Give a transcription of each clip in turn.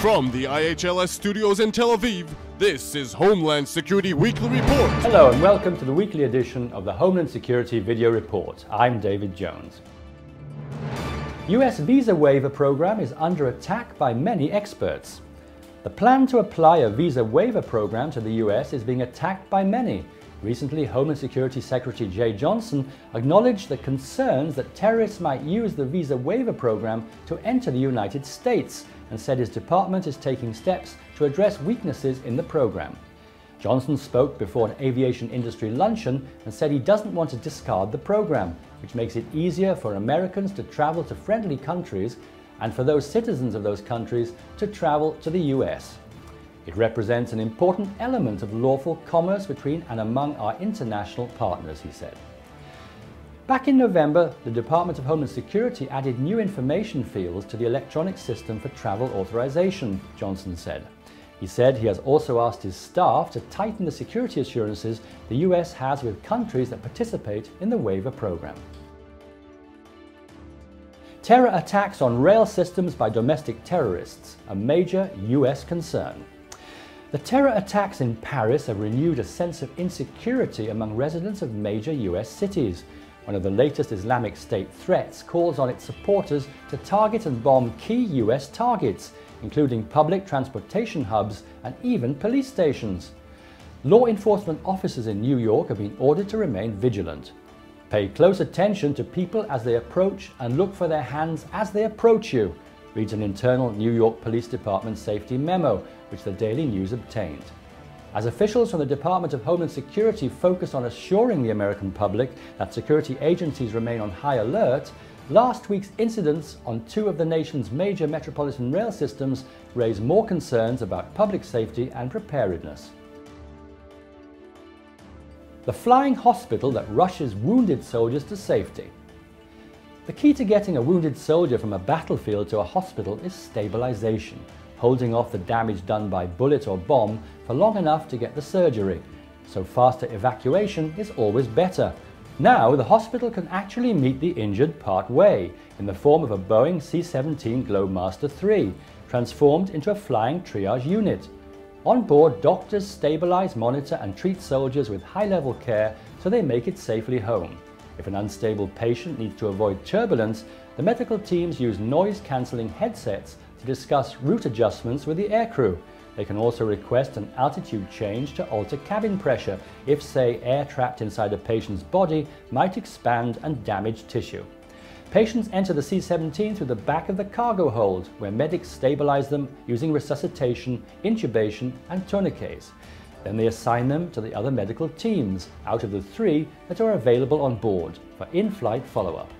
From the i-HLS studios in Tel Aviv, this is Homeland Security Weekly Report. Hello and welcome to the weekly edition of the Homeland Security Video Report. I'm David Jones. U.S. Visa waiver program is under attack by many experts. The plan to apply a visa waiver program to the U.S. is being attacked by many. Recently, Homeland Security Secretary Jay Johnson acknowledged the concerns that terrorists might use the visa waiver program to enter the United States and said his department is taking steps to address weaknesses in the program. Johnson spoke before an aviation industry luncheon and said he doesn't want to discard the program, which makes it easier for Americans to travel to friendly countries and for those citizens of those countries to travel to the US. It represents an important element of lawful commerce between and among our international partners, he said. Back in November, the Department of Homeland Security added new information fields to the electronic system for travel authorization, Johnson said. He said he has also asked his staff to tighten the security assurances the US has with countries that participate in the waiver program. Terror attacks on rail systems by domestic terrorists, a major US concern. The terror attacks in Paris have renewed a sense of insecurity among residents of major US cities. One of the latest Islamic State threats calls on its supporters to target and bomb key US targets, including public transportation hubs and even police stations. Law enforcement officers in New York have been ordered to remain vigilant. Pay close attention to people as they approach and look for their hands as they approach you, reads an internal New York Police Department safety memo, which the Daily News obtained. As officials from the Department of Homeland Security focus on assuring the American public that security agencies remain on high alert, last week's incidents on two of the nation's major metropolitan rail systems raise more concerns about public safety and preparedness. The flying hospital that rushes wounded soldiers to safety. The key to getting a wounded soldier from a battlefield to a hospital is stabilization, holding off the damage done by bullet or bomb for long enough to get the surgery. So faster evacuation is always better. Now the hospital can actually meet the injured part way in the form of a Boeing C-17 Globemaster III, transformed into a flying triage unit. On board, doctors stabilize, monitor and treat soldiers with high-level care so they make it safely home. If an unstable patient needs to avoid turbulence, the medical teams use noise-cancelling headsets to discuss route adjustments with the aircrew. They can also request an altitude change to alter cabin pressure if, say, air trapped inside a patient's body might expand and damage tissue. Patients enter the C-17 through the back of the cargo hold, where medics stabilize them using resuscitation, intubation and tourniquets. Then they assign them to the other medical teams, out of the 3 that are available on board, for in-flight follow-up.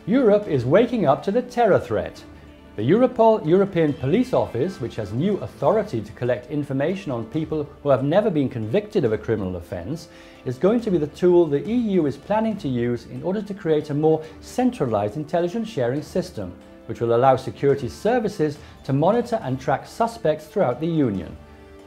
Europe is waking up to the terror threat. The Europol European Police Office, which has new authority to collect information on people who have never been convicted of a criminal offence, is going to be the tool the EU is planning to use in order to create a more centralised intelligence sharing system, which will allow security services to monitor and track suspects throughout the Union.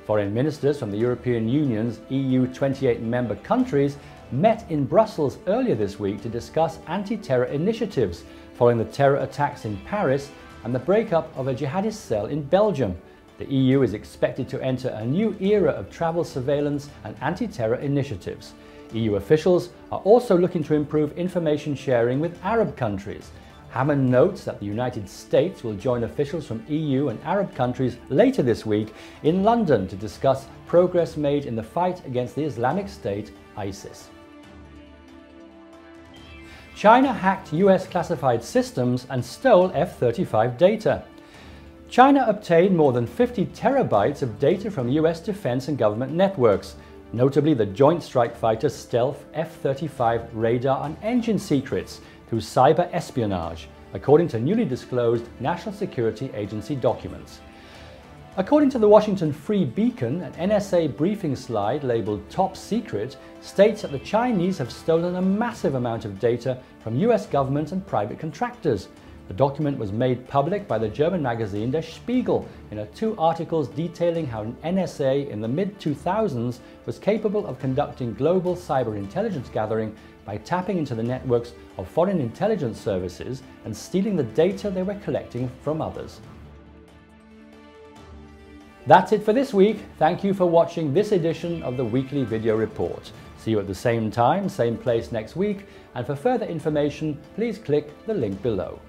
Foreign ministers from the European Union's EU 28 member countries met in Brussels earlier this week to discuss anti-terror initiatives following the terror attacks in Paris and the breakup of a jihadist cell in Belgium. The EU is expected to enter a new era of travel surveillance and anti-terror initiatives. EU officials are also looking to improve information sharing with Arab countries. Hammond notes that the United States will join officials from EU and Arab countries later this week in London to discuss progress made in the fight against the Islamic State, ISIS. China hacked US classified systems and stole F-35 data. China obtained more than 50 terabytes of data from US defense and government networks, notably the Joint Strike Fighter stealth F-35 radar and engine secrets, through cyber espionage, according to newly disclosed National Security Agency documents. According to the Washington Free Beacon, an NSA briefing slide labeled Top Secret states that the Chinese have stolen a massive amount of data from US government and private contractors. The document was made public by the German magazine Der Spiegel in 2 articles detailing how an NSA in the mid-2000s was capable of conducting global cyber intelligence gathering by tapping into the networks of foreign intelligence services and stealing the data they were collecting from others. That's it for this week. Thank you for watching this edition of the Weekly Video Report. See you at the same time, same place next week, and for further information, please click the link below.